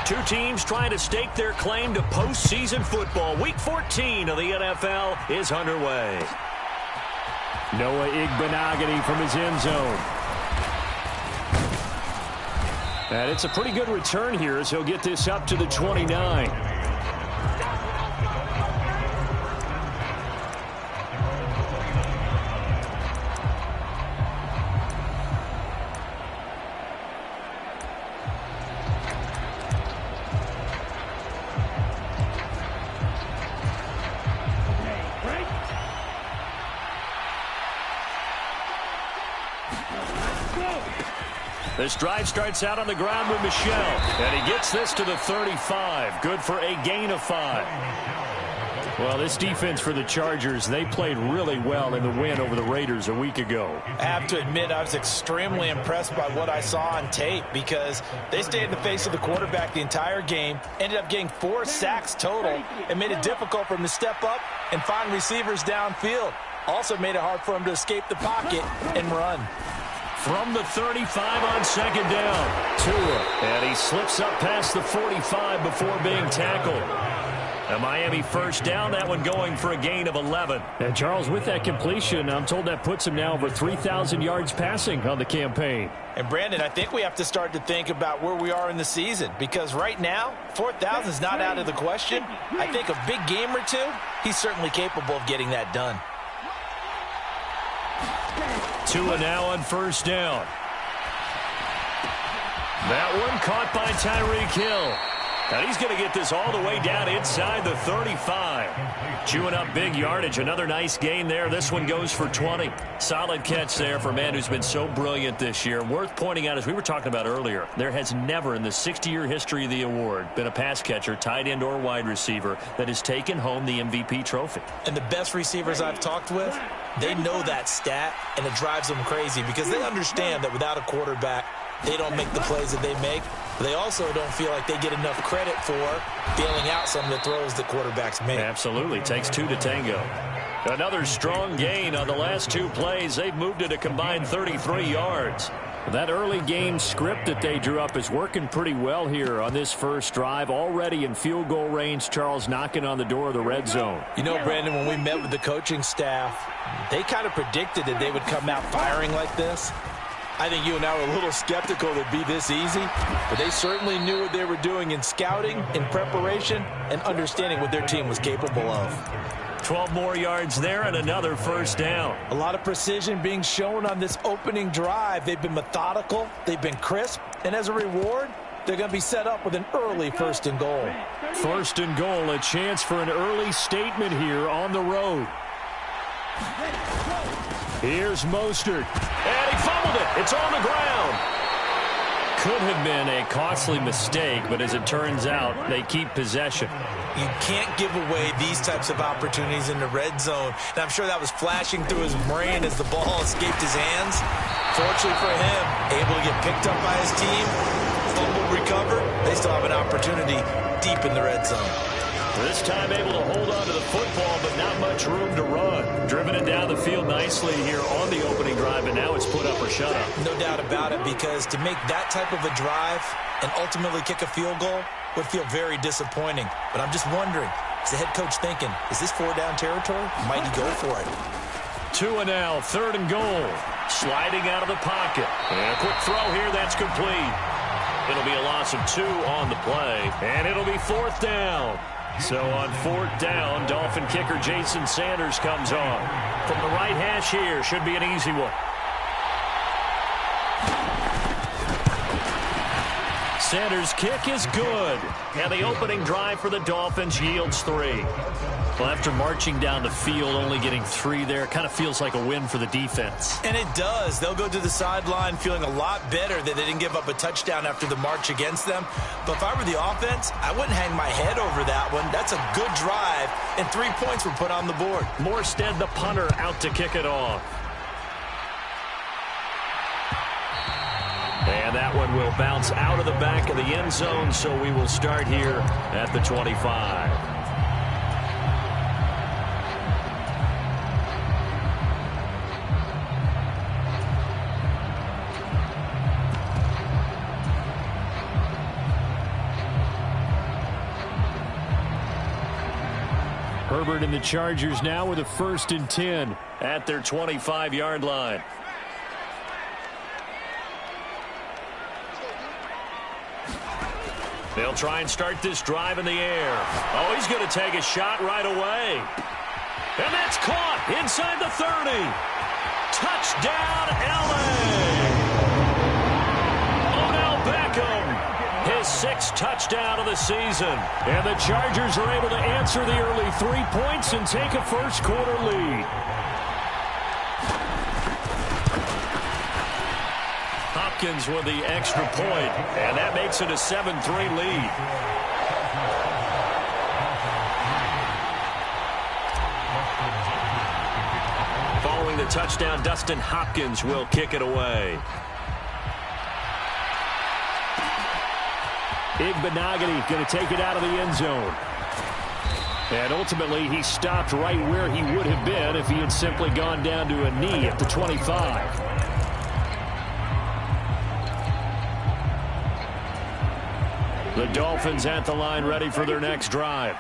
Two teams trying to stake their claim to postseason football. Week 14 of the NFL is underway. Noah Igbenogany from his end zone. And it's a pretty good return here as he'll get this up to the 29. This drive starts out on the ground with Michel, and he gets this to the 35. Good for a gain of 5. Well, this defense for the Chargers, they played really well in the win over the Raiders a week ago. I have to admit, I was extremely impressed by what I saw on tape because they stayed in the face of the quarterback the entire game, ended up getting 4 sacks total, and made it difficult for him to step up and find receivers downfield. Also made it hard for him to escape the pocket and run. From the 35 on second down, Tua, and he slips up past the 45 before being tackled. A Miami first down, that one going for a gain of 11. And Charles, with that completion, I'm told that puts him now over 3,000 yards passing on the campaign. And Brandon, I think we have to start to think about where we are in the season because right now, 4,000 is not out of the question. I think a big game or two, he's certainly capable of getting that done. Tua now on first down. That one caught by Tyreek Hill. And he's going to get this all the way down inside the 35. Chewing up big yardage. Another nice gain there. This one goes for 20. Solid catch there for a man who's been so brilliant this year. Worth pointing out, as we were talking about earlier, there has never in the 60-year history of the award been a pass catcher, tight end or wide receiver that has taken home the MVP trophy. And the best receivers I've talked with, they know that stat, and it drives them crazy because they understand that without a quarterback, they don't make the plays that they make. They also don't feel like they get enough credit for bailing out some of the throws the quarterbacks make. Absolutely. Takes 2 to tango. Another strong gain on the last 2 plays. They've moved it a combined 33 yards. That early game script that they drew up is working pretty well here on this first drive. Already in field goal range, Charles knocking on the door of the red zone. You know, Brandon, when we met with the coaching staff, they kind of predicted that they would come out firing like this. I think you and I were a little skeptical it'd be this easy, but they certainly knew what they were doing in scouting, in preparation, and understanding what their team was capable of. 12 more yards there and another first down. A lot of precision being shown on this opening drive. They've been methodical, they've been crisp, and as a reward, they're going to be set up with an early 1st and goal. 1st and goal, a chance for an early statement here on the road. Here's Mostert. And he fumbled it. It's on the ground. Could have been a costly mistake, but as it turns out, they keep possession. You can't give away these types of opportunities in the red zone. And I'm sure that was flashing through his brain as the ball escaped his hands. Fortunately for him, able to get picked up by his team, fumbled, recovered. They still have an opportunity deep in the red zone. This time able to hold on to the football, but not much room to run. Driven it down the field nicely here on the opening drive, and now it's put up or shut up. No doubt about it, because to make that type of a drive and ultimately kick a field goal would feel very disappointing. But I'm just wondering, is the head coach thinking, is this 4-down territory? Might he go for it? Tua now, 3rd and goal. Sliding out of the pocket. And a quick throw here, that's complete. It'll be a loss of 2 on the play, and it'll be 4th down. So on 4th down, Dolphin kicker Jason Sanders comes on. From the right hash here, should be an easy one. Sanders' kick is good. And the opening drive for the Dolphins yields 3. Well, after marching down the field, only getting 3 there, kind of feels like a win for the defense. And it does. They'll go to the sideline feeling a lot better that they didn't give up a touchdown after the march against them. But if I were the offense, I wouldn't hang my head over that one. That's a good drive, and 3 points were put on the board. Morstead, the punter, out to kick it off. And that one will bounce out of the back of the end zone, so we will start here at the 25. Herbert and the Chargers now with a 1st and 10 at their 25-yard line. They'll try and start this drive in the air. Oh, he's going to take a shot right away. And that's caught inside the 30. Touchdown, L.A. Odell Beckham, his 6th touchdown of the season. And the Chargers are able to answer the early 3 points and take a first-quarter lead. Hopkins with the extra point, and that makes it a 7-3 lead. Following the touchdown, Dustin Hopkins will kick it away. Igbenogany going to take it out of the end zone. And ultimately, he stopped right where he would have been if he had simply gone down to a knee at the 25. The Dolphins at the line ready for their next drive.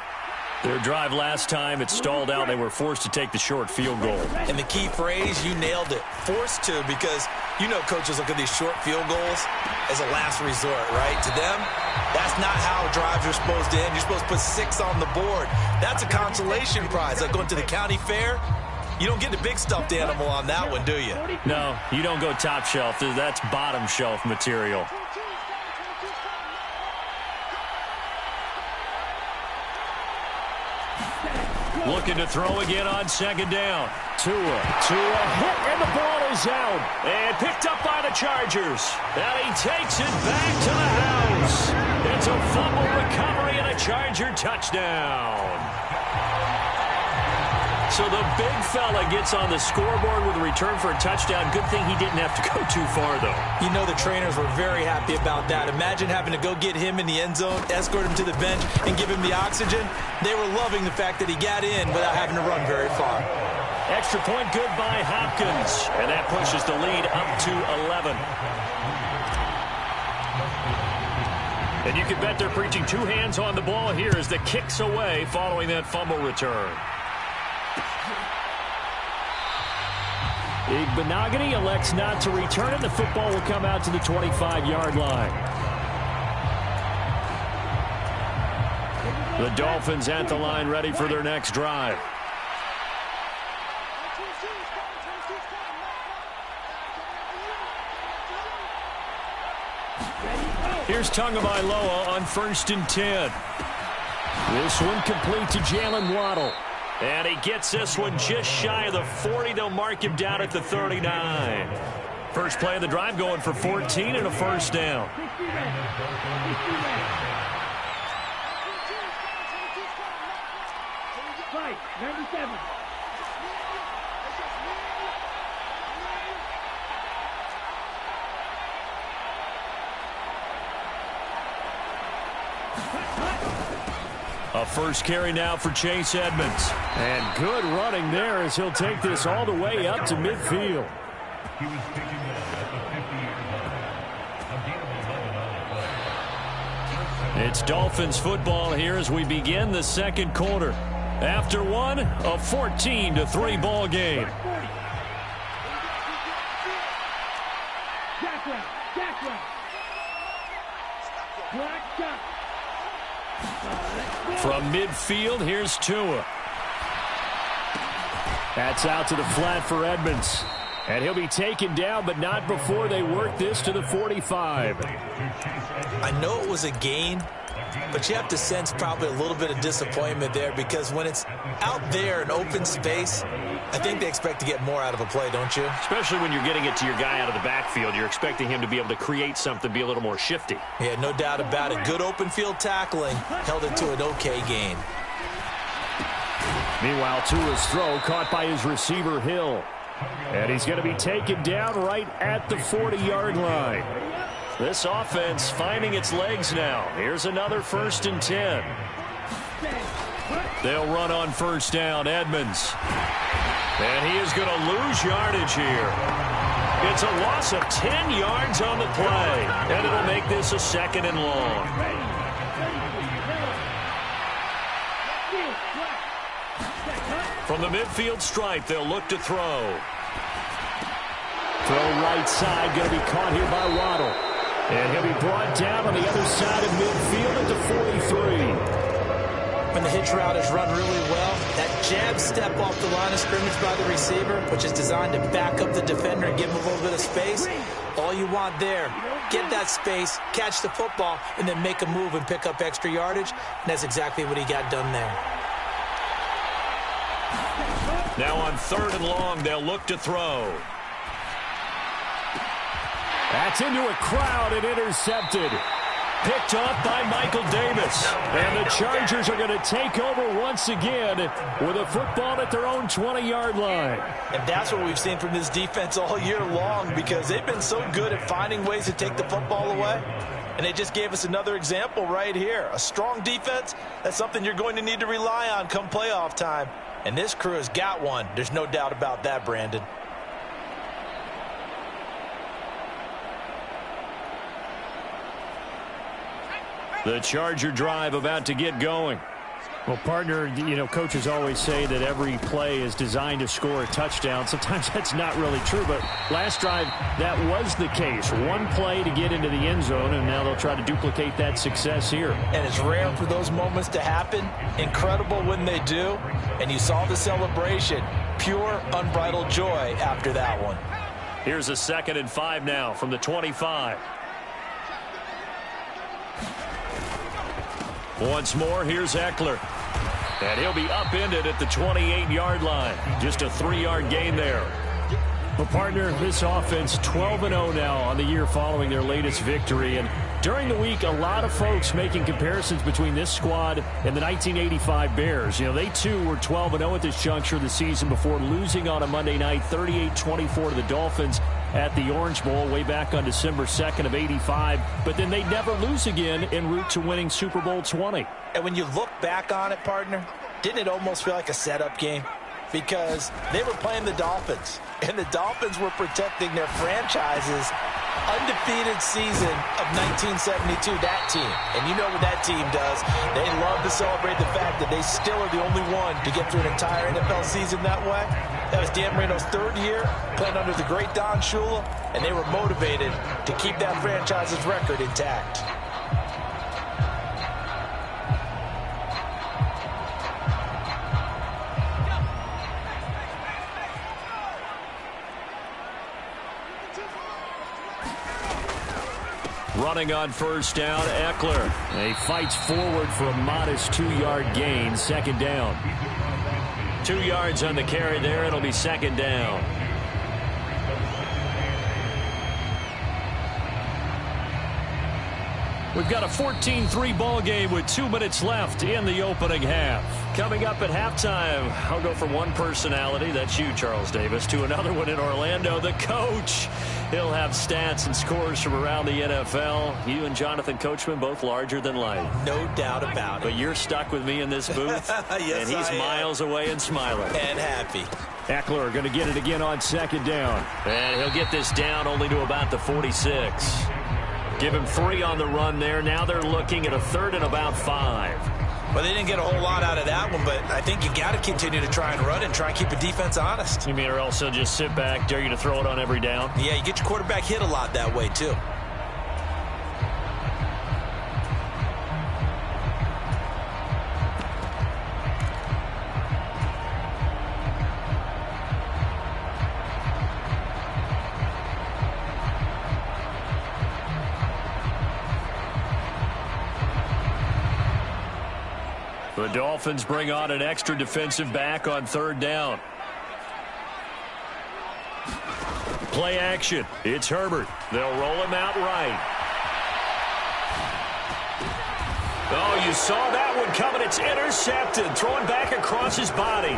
Their drive last time, it stalled out. They were forced to take the short field goal. And the key phrase, you nailed it. Forced to, because you know coaches look at these short field goals as a last resort, right? To them, that's not how drives are supposed to end. You're supposed to put 6 on the board. That's a consolation prize. Like going to the county fair, you don't get the big stuffed animal on that one, do you? No, you don't go top shelf. That's bottom shelf material. Looking to throw again on 2nd down. Tua hit, and the ball is out. And picked up by the Chargers. And he takes it back to the house. It's a fumble recovery and a Charger touchdown. So the big fella gets on the scoreboard with a return for a touchdown. Good thing he didn't have to go too far, though. You know the trainers were very happy about that. Imagine having to go get him in the end zone, escort him to the bench, and give him the oxygen. They were loving the fact that he got in without having to run very far. Extra point good by Hopkins. And that pushes the lead up to 11. And you can bet they're preaching 2 hands on the ball here as the kick's away following that fumble return. Igbenogany elects not to return it. The football will come out to the 25-yard line. The Dolphins at the line ready for their next drive. Here's Tagovailoa on 1st and 10. This one complete to Jalen Waddle. And he gets this one just shy of the 40. They'll mark him down at the 39. First play of the drive going for 14 and a first down. A first carry now for Chase Edmonds. And good running there as he'll take this all the way up to midfield. It's Dolphins football here as we begin the 2nd quarter. After one, a 14-3 ball game. From midfield, here's Tua. That's out to the flat for Edmonds. And he'll be taken down, but not before they work this to the 45. I know it was a gain, but you have to sense probably a little bit of disappointment there because when it's out there in open space, I think they expect to get more out of a play, don't you? Especially when you're getting it to your guy out of the backfield. You're expecting him to be able to create something, be a little more shifty. Yeah, no doubt about it. Good open field tackling held it to an okay gain. Meanwhile, Tua's throw caught by his receiver, Hill. And he's going to be taken down right at the 40-yard line. This offense finding its legs now. Here's another 1st and 10. They'll run on 1st down, Edmonds. And he is going to lose yardage here. It's a loss of 10 yards on the play. And it'll make this a 2nd and long. From the midfield stripe, they'll look to throw. Throw right side, going to be caught here by Waddle. And he'll be brought down on the other side of midfield at the 43. When the hitch route is run really well, that jab step off the line of scrimmage by the receiver, which is designed to back up the defender and give him a little bit of space, all you want there, get that space, catch the football, and then make a move and pick up extra yardage. And that's exactly what he got done there. Now on 3rd and long, they'll look to throw. That's into a crowd and intercepted. Picked off by Michael Davis. And the Chargers are going to take over once again with a football at their own 20-yard line. And that's what we've seen from this defense all year long, because they've been so good at finding ways to take the football away. And they just gave us another example right here. A strong defense, that's something you're going to need to rely on come playoff time. And this crew has got one. There's no doubt about that, Brandon. The Charger drive about to get going. Well, partner, you know, coaches always say that every play is designed to score a touchdown. Sometimes that's not really true, but last drive, that was the case. One play to get into the end zone, and now they'll try to duplicate that success here. And it's rare for those moments to happen. Incredible when they do. And you saw the celebration. Pure, unbridled joy after that one. Here's a 2nd and 5 now from the 25. Once more, here's Eckler. And he'll be upended at the 28-yard line. Just a 3-yard gain there. Well, partner, this offense 12-0 now on the year following their latest victory. And during the week, a lot of folks making comparisons between this squad and the 1985 Bears. You know, they too were 12-0 at this juncture of the season before losing on a Monday night 38-24 to the Dolphins at the Orange Bowl way back on December 2nd of 85. But then they'd never lose again en route to winning Super Bowl 20. And when you look back on it, partner, didn't it almost feel like a setup game? Because they were playing the Dolphins, and the Dolphins were protecting their franchise's undefeated season of 1972, that team. And you know what that team does. They love to celebrate the fact that they still are the only one to get through an entire NFL season that way. That was Dan Marino's 3rd year playing under the great Don Shula, and they were motivated to keep that franchise's record intact. Running on 1st down, Eckler. He fights forward for a modest 2-yard gain, 2nd down. 2 yards on the carry there. It'll be 2nd down. We've got a 14-3 ball game with 2 minutes left in the opening half. Coming up at halftime, I'll go from one personality, that's you, Charles Davis, to another one in Orlando, the coach. He'll have stats and scores from around the NFL. You and Jonathan Coachman, both larger than life. No doubt about it. But you're stuck with me in this booth, yes, and he's miles away and smiling. And happy. Eckler going to get it again on 2nd down. And he'll get this down only to about the 46. Give him 3 on the run there. Now they're looking at a 3rd and about 5. Well, they didn't get a whole lot out of that one, but I think you got to continue to try and run and try and keep the defense honest. You mean, or else they'll just sit back, dare you to throw it on every down? Yeah, you get your quarterback hit a lot that way, too. The Dolphins bring on an extra defensive back on 3rd down. Play action. It's Herbert. They'll roll him out right. Oh, you saw that one coming. It's intercepted. Throwing back across his body.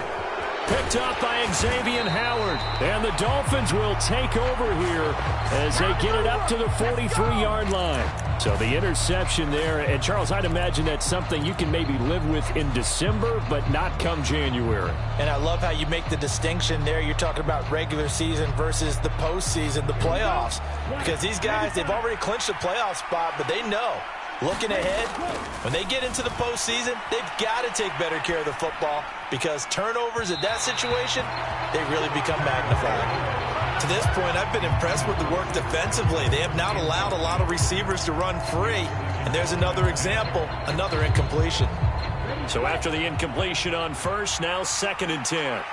Picked up by Xavier Howard. And the Dolphins will take over here as they get it up to the 43-yard line. So the interception there. And, Charles, I'd imagine that's something you can maybe live with in December, but not come January. And I love how you make the distinction there. You're talking about regular season versus the postseason, the playoffs. Because these guys, they've already clinched a playoff spot, but they know Looking ahead, when they get into the postseason, they've got to take better care of the football because turnovers in that situation, they really become magnified. To this point, I've been impressed with the work defensively. They have not allowed a lot of receivers to run free. And there's another example, another incompletion. So after the incompletion on first, now 2nd and 10.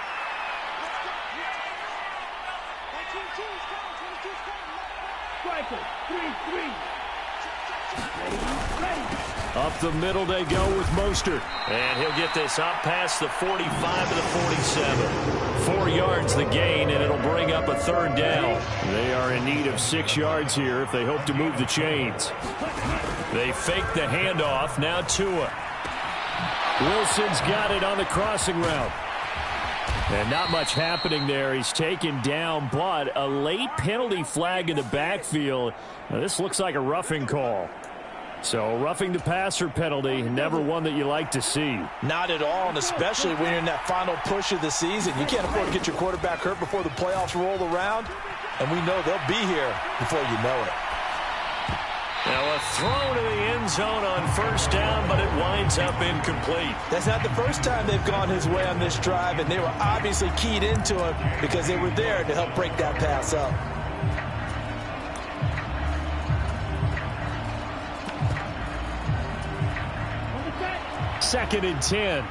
Up the middle they go with Mostert. And he'll get this up past the 45 to the 47. 4 yards the gain, and it'll bring up a 3rd down. They are in need of 6 yards here if they hope to move the chains. They fake the handoff. Now Tua. Wilson's got it on the crossing route. And not much happening there. He's taken down, but a late penalty flag in the backfield. Now, this looks like a roughing call. So roughing the passer penalty, never one that you like to see. Not at all, and especially when you're in that final push of the season. You can't afford to get your quarterback hurt before the playoffs roll around, and we know they'll be here before you know it. Now a throw to the end zone on first down, but it winds up incomplete. That's not the first time they've gone his way on this drive, and they were obviously keyed into it because they were there to help break that pass up. Second and 10.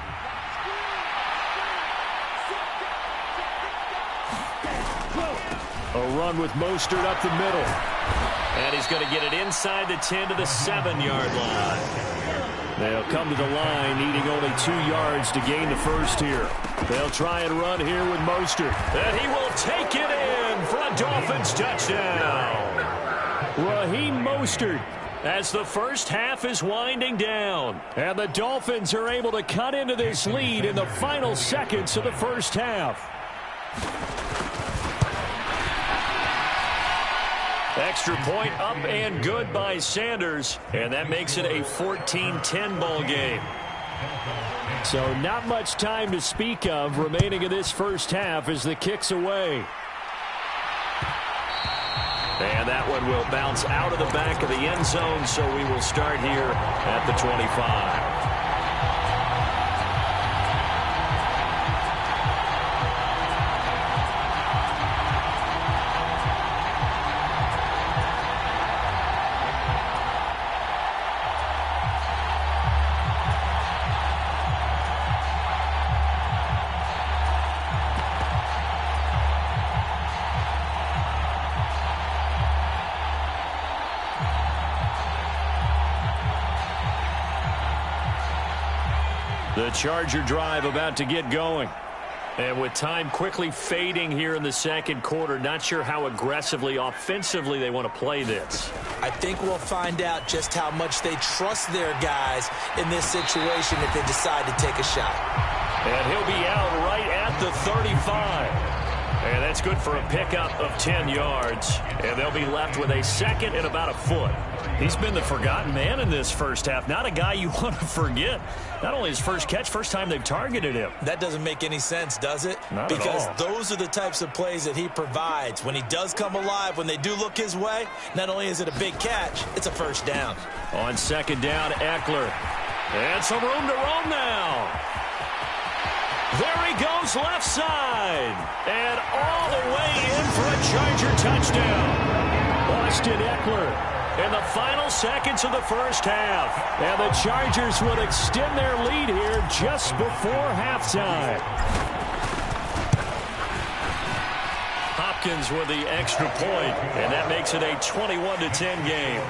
A run with Mostert up the middle. And he's going to get it inside the 10 to the 7-yard line. They'll come to the line, needing only 2 yards to gain the first here. They'll try and run here with Mostert. And he will take it in for a Dolphins touchdown. Raheem Mostert, as the first half is winding down. and the Dolphins are able to cut into this lead in the final seconds of the first half. Extra point up and good by Sanders, and that makes it a 14-10 ball game. So not much time to speak of remaining in this first half as the kick's away. And that one will bounce out of the back of the end zone, so we will start here at the 25. The Charger drive about to get going. And with time quickly fading here in the second quarter, not sure how aggressively, offensively they want to play this. I think we'll find out just how much they trust their guys in this situation if they decide to take a shot. And he'll be out right at the 35. And that's good for a pickup of 10 yards. And they'll be left with a second and about a foot. He's been the forgotten man in this first half. Not a guy you want to forget. Not only his first catch, first time they've targeted him. That doesn't make any sense, does it? Not at all. Because those are the types of plays that he provides. When he does come alive, when they do look his way, not only is it a big catch, it's a first down. On second down, Eckler. And some room to roam now. There he goes left side. And all the way in for a Charger touchdown. Austin Eckler in the final seconds of the first half. And the Chargers will extend their lead here just before halftime. Hopkins with the extra point, and that makes it a 21-10 game.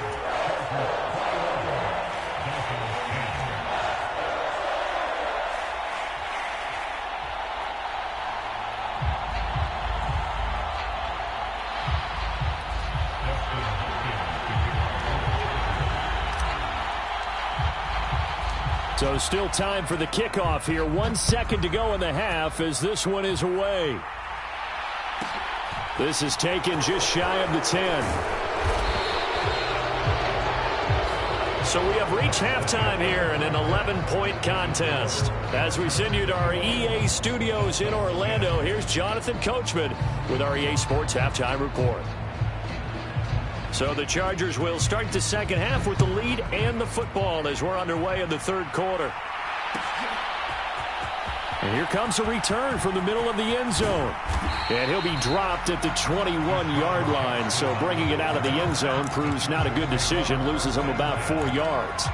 So still time for the kickoff here. 1 second to go in the half as this one is away. This is taken just shy of the 10. So we have reached halftime here in an 11-point contest. As we send you to our EA studios in Orlando, here's Jonathan Coachman with our EA Sports Halftime Report. So the Chargers will start the second half with the lead and the football as we're underway in the third quarter. And here comes a return from the middle of the end zone. And he'll be dropped at the 21-yard line. So bringing it out of the end zone proves not a good decision. Loses him about 4 yards.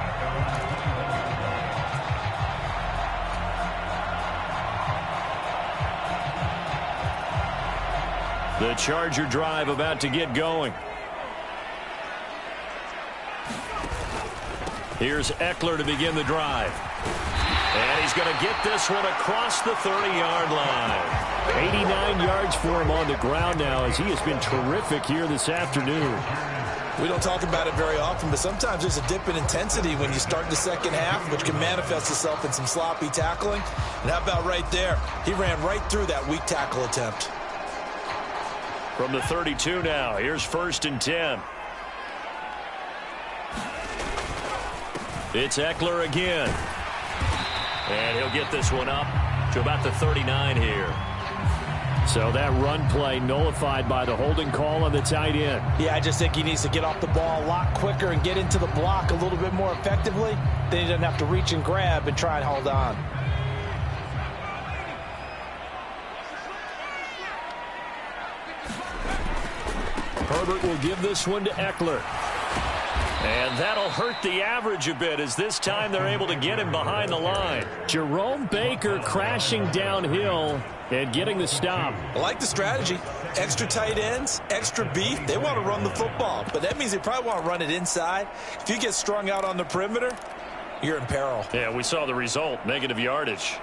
The Charger drive about to get going. Here's Eckler to begin the drive. And he's going to get this one across the 30-yard line. 89 yards for him on the ground now as he has been terrific here this afternoon. We don't talk about it very often, but sometimes there's a dip in intensity when you start the second half, which can manifest itself in some sloppy tackling. And how about right there? He ran right through that weak tackle attempt. From the 32 now, here's 1st and 10. It's Eckler again. And he'll get this one up to about the 39 here. So that run play nullified by the holding call on the tight end. Yeah, I just think he needs to get off the ball a lot quicker and get into the block a little bit more effectively. Then he doesn't have to reach and grab and try and hold on. Herbert will give this one to Eckler. And that'll hurt the average a bit as this time they're able to get him behind the line. Jerome Baker crashing downhill and getting the stop. I like the strategy. Extra tight ends, extra beef. They want to run the football, but that means they probably want to run it inside. If you get strung out on the perimeter, you're in peril. Yeah, we saw the result, negative yardage.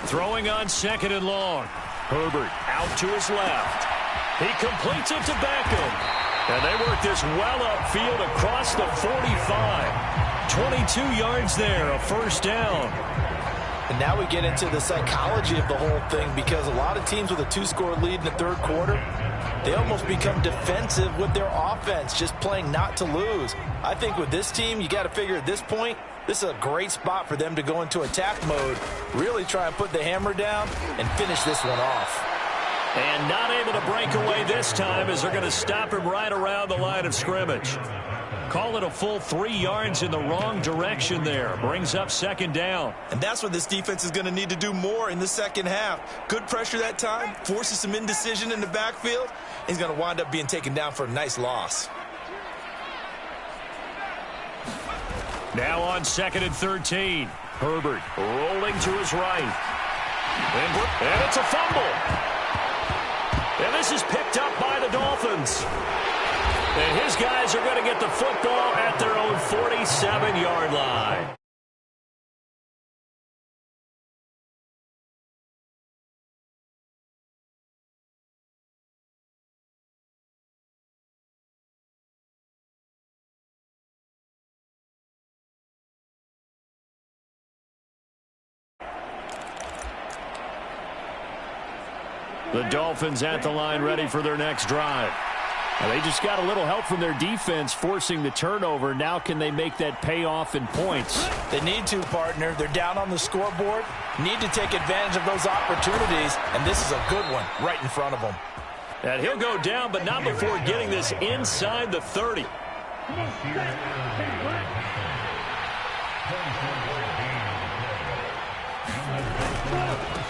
Throwing on 2nd and long. Herbert out to his left. He completes it to Beckham. And they work this well upfield across the 45. 22 yards there, a 1st down. And now we get into the psychology of the whole thing, because a lot of teams with a 2-score lead in the third quarter, they almost become defensive with their offense, just playing not to lose. I think with this team, you got to figure at this point, this is a great spot for them to go into attack mode, really try and put the hammer down and finish this one off. And not able to break away this time as they're going to stop him right around the line of scrimmage. Call it a full 3 yards in the wrong direction there. Brings up 2nd down. And that's what this defense is going to need to do more in the second half. Good pressure that time, forces some indecision in the backfield. He's going to wind up being taken down for a nice loss. Now on 2nd and 13. Herbert rolling to his right. And it's a fumble. And this is picked up by the Dolphins. And his guys are going to get the football at their own 47-yard line. The Dolphins at the line, ready for their next drive. Now they just got a little help from their defense forcing the turnover. Now can they make that pay off in points? They need to, partner. They're down on the scoreboard. Need to take advantage of those opportunities, and this is a good one right in front of them. And he'll go down, but not before getting this inside the 30.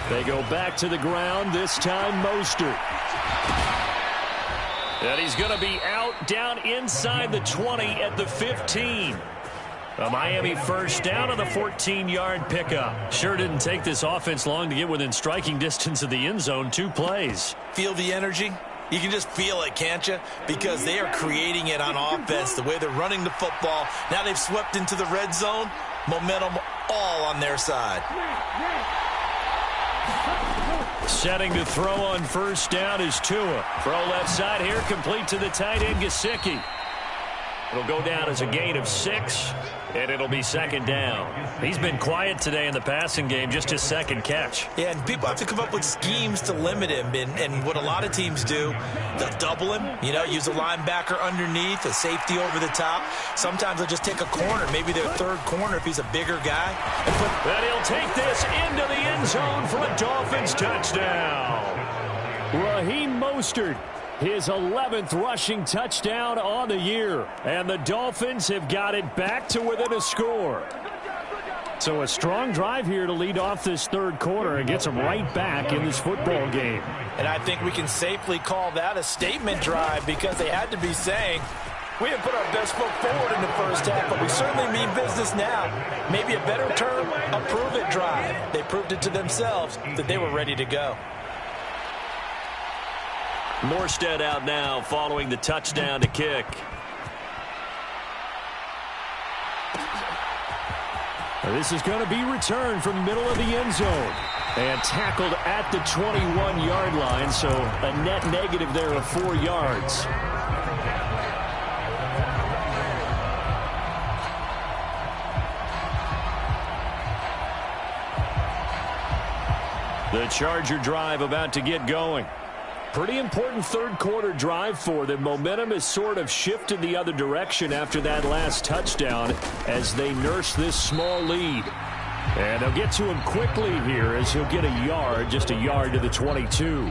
They go back to the ground, this time Mostert. And he's going to be out down inside the 20 at the 15. A Miami 1st down on the 14-yard pickup. Sure didn't take this offense long to get within striking distance of the end zone. 2 plays. Feel the energy? You can just feel it, can't you? Because they are creating it on offense, the way they're running the football. Now they've swept into the red zone. Momentum all on their side. Setting to throw on 1st down is Tua. Throw left side here, complete to the tight end, Gesicki. It'll go down as a gain of 6, and it'll be second down. He's been quiet today in the passing game, just his second catch. Yeah, and people have to come up with schemes to limit him, and what a lot of teams do, they'll double him, use a linebacker underneath, a safety over the top. Sometimes they'll just take a corner, maybe their third corner if he's a bigger guy. And he'll take this into the end zone for a Dolphins touchdown. Raheem Mostert, his 11th rushing touchdown on the year. And the Dolphins have got it back to within a score. So a strong drive here to lead off this third quarter and gets them right back in this football game. And I think we can safely call that a statement drive because they had to be saying, we have put our best foot forward in the first half, but we certainly mean business now. Maybe a better term, a prove-it drive. They proved it to themselves that they were ready to go. Morstead out now following the touchdown to kick. This is going to be returned from the middle of the end zone. And tackled at the 21-yard line, so a net negative there of 4 yards. The Charger drive about to get going. Pretty important third quarter drive for them. Momentum has sort of shifted the other direction after that last touchdown as they nurse this small lead. And they'll get to him quickly here as he'll get a yard, just a yard to the 22.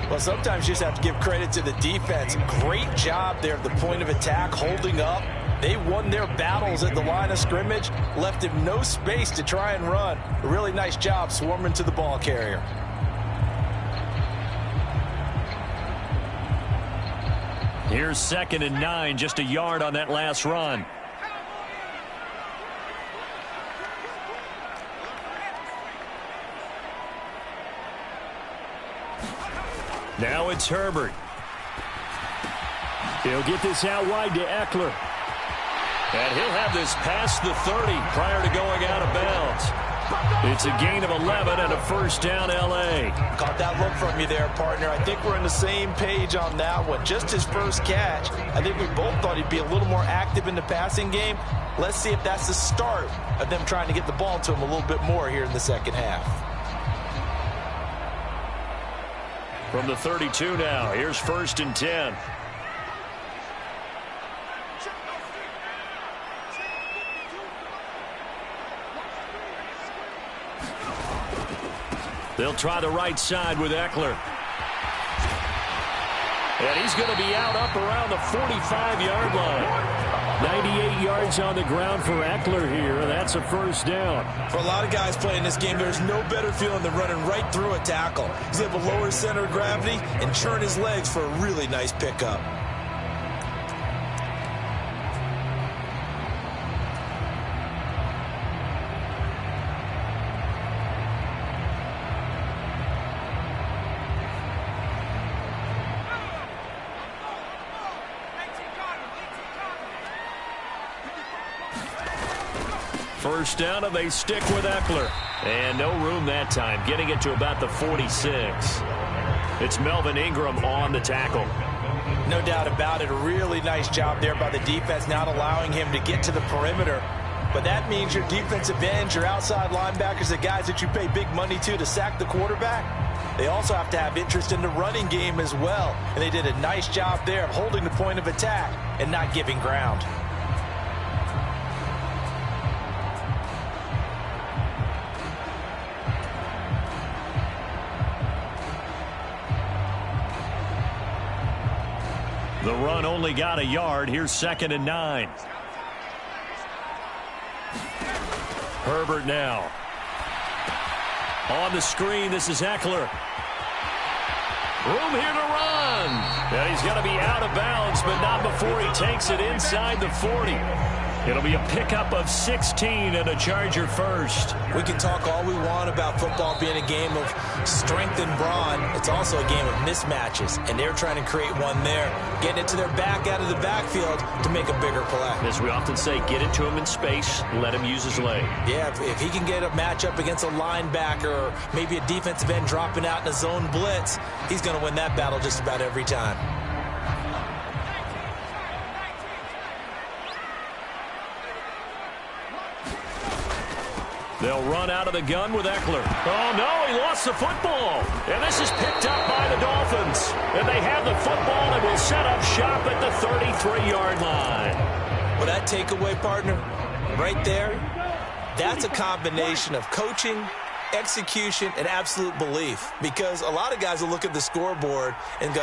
Well, sometimes you just have to give credit to the defense. Great job there at the point of attack, holding up. They won their battles at the line of scrimmage, left him no space to try and run. A really nice job swarming to the ball carrier. Here's 2nd and 9, just a yard on that last run. Now it's Herbert. He'll get this out wide to Eckler. And he'll have this past the 30 prior to going out of bounds. It's a gain of 11 and a first down, L.A. Caught that look from you there, partner. I think we're on the same page on that one. Just his first catch. I think we both thought he'd be a little more active in the passing game. Let's see if that's the start of them trying to get the ball to him a little bit more here in the second half. From the 32 now, here's 1st and 10. They'll try the right side with Eckler. And he's going to be out up around the 45-yard line. 98 yards on the ground for Eckler here. That's a first down. For a lot of guys playing this game, there's no better feeling than running right through a tackle. He's able to lower his center of gravity and churn his legs for a really nice pickup. First down, and they stick with Eckler. And no room that time, getting it to about the 46. It's Melvin Ingram on the tackle. No doubt about it. A really nice job there by the defense, not allowing him to get to the perimeter. But that means your defensive ends, your outside linebackers, the guys that you pay big money to sack the quarterback, they also have to have interest in the running game as well. And they did a nice job there of holding the point of attack and not giving ground. The run only got a yard. Here's 2nd and 9. Herbert now. On the screen, this is Eckler. Room here to run. And he's going to be out of bounds, but not before he takes it inside the 40. It'll be a pickup of 16 and a Charger first. We can talk all we want about football being a game of strength and brawn. It's also a game of mismatches, and they're trying to create one there. Getting it to their back out of the backfield to make a bigger play. As we often say, get it to him in space, let him use his leg. Yeah, if he can get a matchup against a linebacker or maybe a defensive end dropping out in a zone blitz, he's going to win that battle just about every time. They'll run out of the gun with Eckler. Oh, no, he lost the football. And this is picked up by the Dolphins. And they have the football and will set up shop at the 33-yard line. Well, that takeaway, partner, right there, that's a combination of coaching, execution, and absolute belief. Because a lot of guys will look at the scoreboard and go,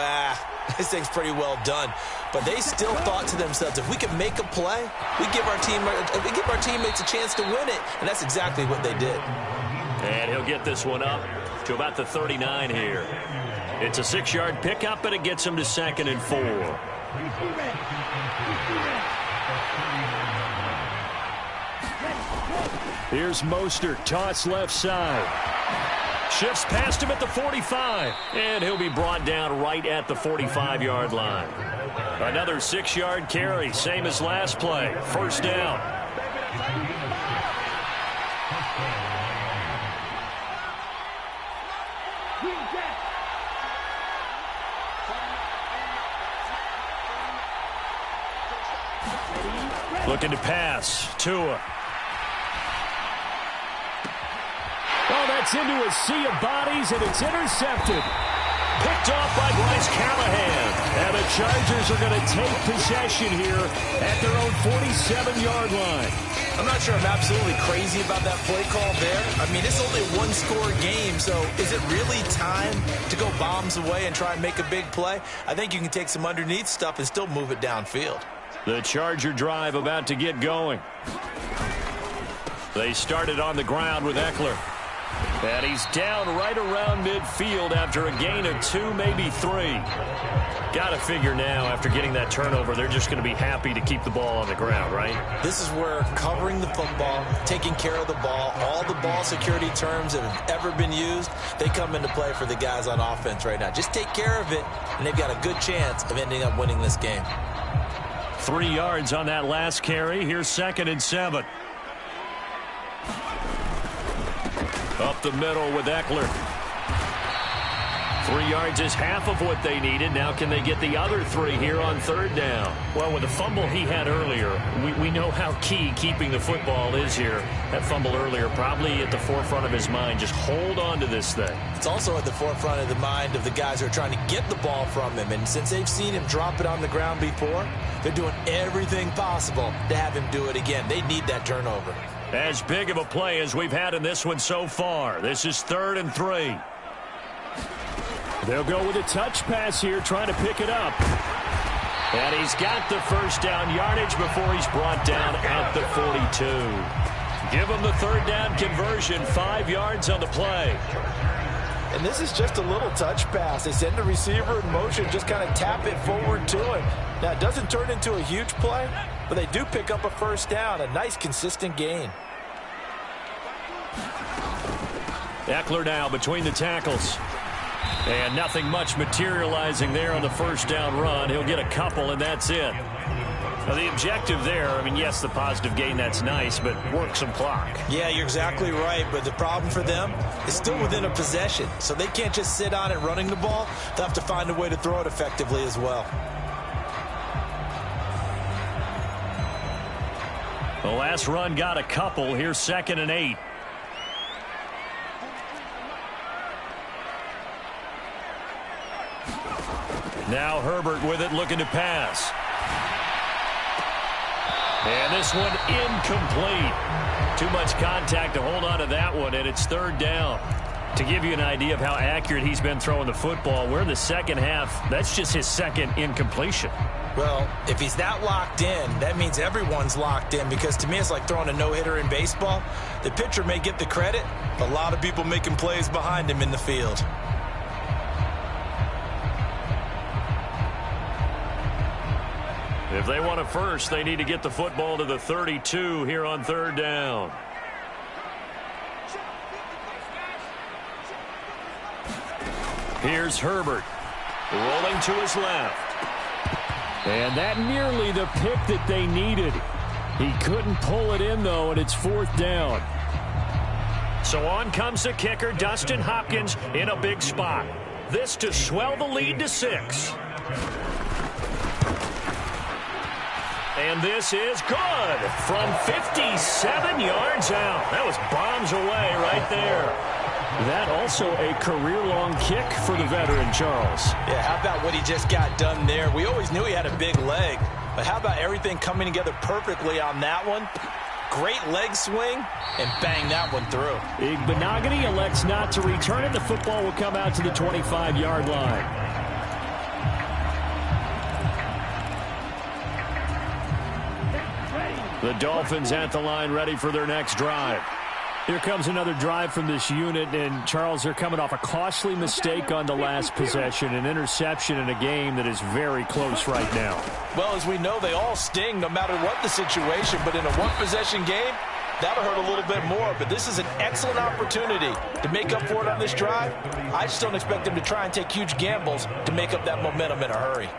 this thing's pretty well done. But they still thought to themselves, if we can make a play, we give our teammates a chance to win it. And that's exactly what they did. And he'll get this one up to about the 39 here. It's a 6-yard pickup, and it gets him to 2nd and 4. Here's Mostert, toss left side. Shifts past him at the 45, and he'll be brought down right at the 45-yard line. Another 6-yard carry, same as last play. First down. Looking to pass. Tua. Oh, that's into a sea of bodies, and it's intercepted. Picked off by Bryce Callahan. And the Chargers are going to take possession here at their own 47-yard line. I'm not sure I'm absolutely crazy about that play call there. I mean, it's only a one-score game, so is it really time to go bombs away and try and make a big play? I think you can take some underneath stuff and still move it downfield. The Charger drive about to get going. They started on the ground with Eckler. And he's down right around midfield after a gain of 2, maybe 3. Got to figure now, after getting that turnover, they're just going to be happy to keep the ball on the ground, right? This is where covering the football, taking care of the ball, all the ball security terms that have ever been used, they come into play for the guys on offense right now. Just take care of it, and they've got a good chance of ending up winning this game. 3 yards on that last carry. Here's 2nd and 7. Up the middle with Eckler. 3 yards is half of what they needed. Now can they get the other 3 here on 3rd down? Well, with the fumble he had earlier, we know how key keeping the football is here. That fumble earlier probably at the forefront of his mind. Just hold on to this thing. It's also at the forefront of the mind of the guys who are trying to get the ball from him. And since they've seen him drop it on the ground before, they're doing everything possible to have him do it again. They need that turnover. As big of a play as we've had in this one so far. This is 3rd and 3. They'll go with a touch pass here, trying to pick it up. And he's got the first down yardage before he's brought down at the 42. Give him the 3rd down conversion, 5 yards on the play. And this is just a little touch pass. They send the receiver in motion, just kind of tap it forward to him. Now, it doesn't turn into a huge play, but they do pick up a first down, a nice, consistent gain. Eckler now between the tackles. And nothing much materializing there on the first down run. He'll get a couple, and that's it. Now, the objective there, I mean, yes, the positive gain, that's nice, but work some clock. Yeah, you're exactly right, but the problem for them is still within a possession, so they can't just sit on it running the ball. They'll have to find a way to throw it effectively as well. The last run got a couple. Here's 2nd and 8. Now Herbert with it, looking to pass. And this one incomplete. Too much contact to hold on to that one, and it's 3rd down. To give you an idea of how accurate he's been throwing the football, we're in the second half. That's just his 2nd incompletion. Well, if he's that locked in, that means everyone's locked in, because to me it's like throwing a no-hitter in baseball. The pitcher may get the credit, but a lot of people making plays behind him in the field. If they want a first, they need to get the football to the 32 here on 3rd down. Here's Herbert, rolling to his left. And that nearly the pick that they needed. He couldn't pull it in, though, and it's 4th down. So on comes the kicker, Dustin Hopkins, in a big spot. This to swell the lead to 6. And this is good from 57 yards out. That was bombs away right there. That also a career-long kick for the veteran, Charles. Yeah, how about what he just got done there? We always knew he had a big leg, but how about everything coming together perfectly on that one? Great leg swing, and bang that one through. Igbenogany elects not to return it. The football will come out to the 25-yard line. The Dolphins at the line, ready for their next drive. Here comes another drive from this unit, and Charles, they're coming off a costly mistake on the last possession, an interception in a game that is very close right now. Well, as we know, they all sting no matter what the situation, but in a one-possession game, that'll hurt a little bit more. But this is an excellent opportunity to make up for it on this drive. I just don't expect them to try and take huge gambles to make up that momentum in a hurry.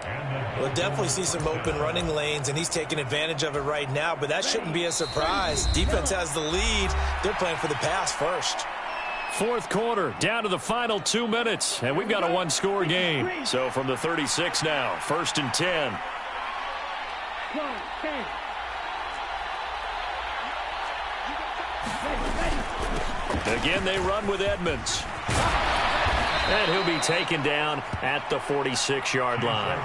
We'll definitely see some open running lanes, and he's taking advantage of it right now, but that shouldn't be a surprise. Defense has the lead. They're playing for the pass first. Fourth quarter, down to the final 2 minutes, and we've got a one-score game. So from the 36 now, 1st and 10. Again, they run with Edmonds. And he'll be taken down at the 46-yard line.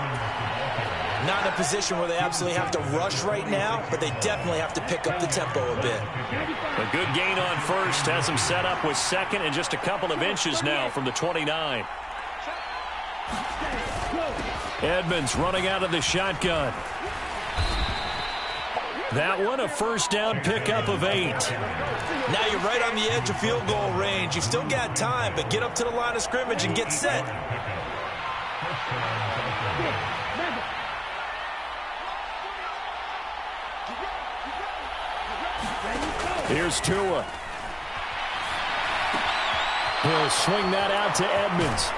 Not in a position where they absolutely have to rush right now, but they definitely have to pick up the tempo a bit. A good gain on first has them set up with second and just a couple of inches now from the 29. Edmonds running out of the shotgun. That one a first down pickup of 8. Now you're right on the edge of field goal range. You've still got time, but get up to the line of scrimmage and get set. Here's Tua. He'll swing that out to Edmonds.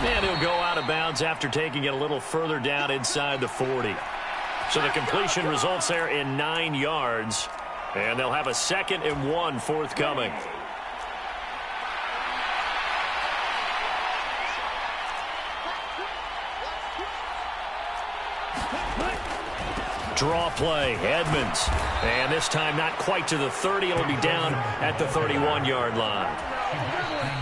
And he'll go out of bounds after taking it a little further down inside the 40. So the completion results there in 9 yards. And they'll have a 2nd and 1 forthcoming. Draw play, Edmonds. And this time not quite to the 30. It'll be down at the 31-yard line.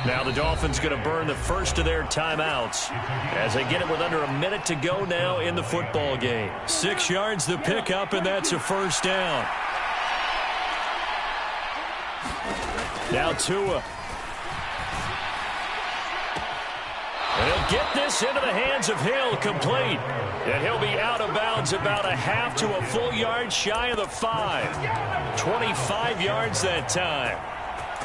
Now the Dolphins going to burn the first of their timeouts as they get it with under a minute to go now in the football game. 6 yards the pickup, and that's a first down. Now Tua. And he'll get this into the hands of Hill, complete. And he'll be out of bounds about a half to a full yard shy of the 5. 25 yards that time.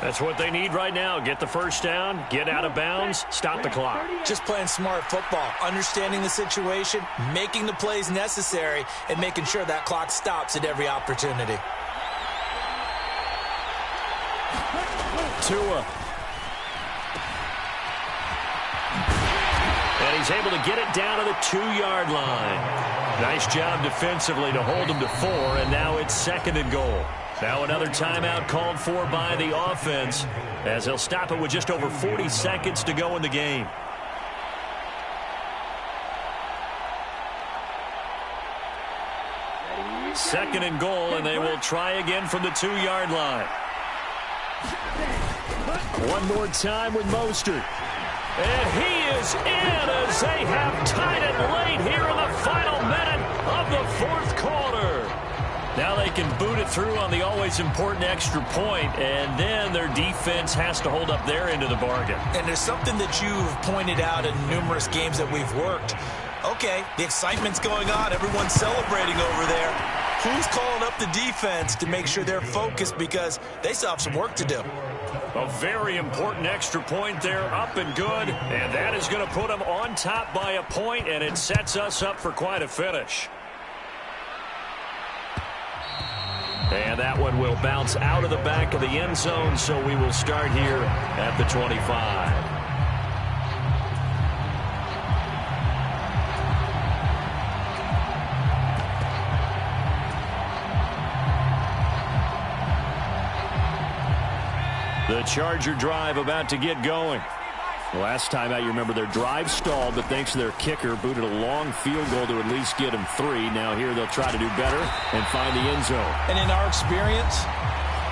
That's what they need right now. Get the first down, get out of bounds, stop the clock. Just playing smart football, understanding the situation, making the plays necessary, and making sure that clock stops at every opportunity. Tua. And he's able to get it down to the 2-yard line. Nice job defensively to hold him to 4, and now it's 2nd and goal. Now another timeout called for by the offense as they'll stop it with just over 40 seconds to go in the game. Second and goal, and they will try again from the 2-yard line. One more time with Mostert. And he is in as they have tied it late here in the final minute of the fourth quarter. Now they can boot it through on the always important extra point, and then their defense has to hold up their end of the bargain. And there's something that you've pointed out in numerous games that we've worked. Okay, the excitement's going on. Everyone's celebrating over there. Who's calling up the defense to make sure they're focused because they still have some work to do? A very important extra point there, up and good, and that is going to put them on top by a point, and it sets us up for quite a finish. And that one will bounce out of the back of the end zone, so we will start here at the 25. The Charger drive about to get going. Last time out, you remember their drive stalled, but thanks to their kicker, booted a long field goal to at least get them 3. Now here they'll try to do better and find the end zone. And in our experience,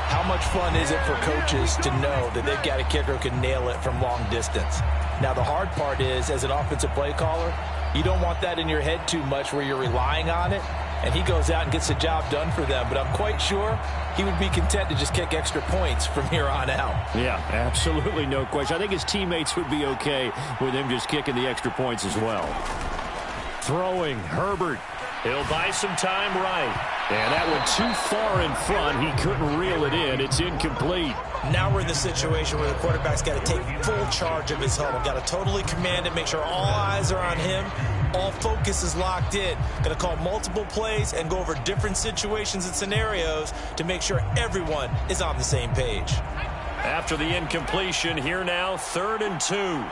how much fun is it for coaches to know that they've got a kicker who can nail it from long distance? Now the hard part is, as an offensive play caller, you don't want that in your head too much where you're relying on it, and he goes out and gets the job done for them. But I'm quite sure he would be content to just kick extra points from here on out. Yeah, absolutely no question. I think his teammates would be okay with him just kicking the extra points as well. Throwing, Herbert. He'll buy some time right. And that one too far in front. He couldn't reel it in. It's incomplete. Now we're in the situation where the quarterback's got to take full charge of his huddle. Got to totally command it, make sure all eyes are on him. All focus is locked in. Going to call multiple plays and go over different situations and scenarios to make sure everyone is on the same page. After the incompletion, here now, 3rd and 2.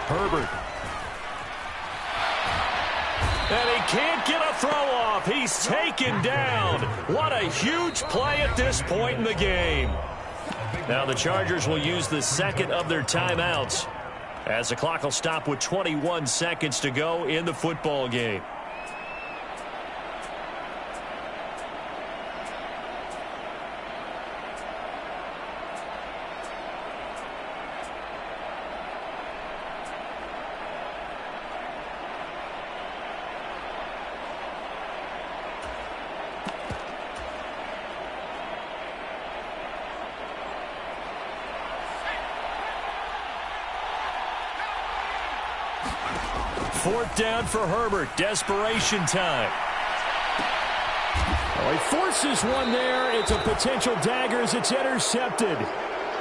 Herbert. And he can't get a throw off. He's taken down. What a huge play at this point in the game. Now the Chargers will use the second of their timeouts as the clock will stop with 21 seconds to go in the football game. Fourth down for Herbert. Desperation time. Oh, he forces one there. It's a potential dagger as it's intercepted.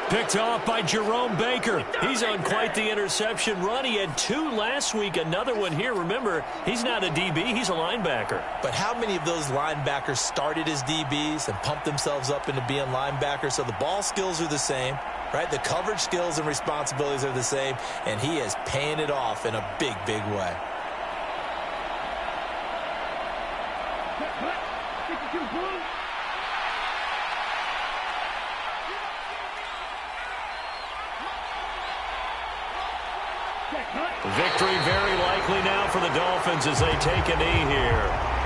Picked off by Jerome Baker. He's on quite the interception run. He had 2 last week, another one here. Remember, he's not a DB, he's a linebacker. But how many of those linebackers started as DBs and pumped themselves up into being linebackers? So the ball skills are the same, right? The coverage skills and responsibilities are the same, and he is paying it off in a big, big way. Victory very likely now for the Dolphins as they take a knee here.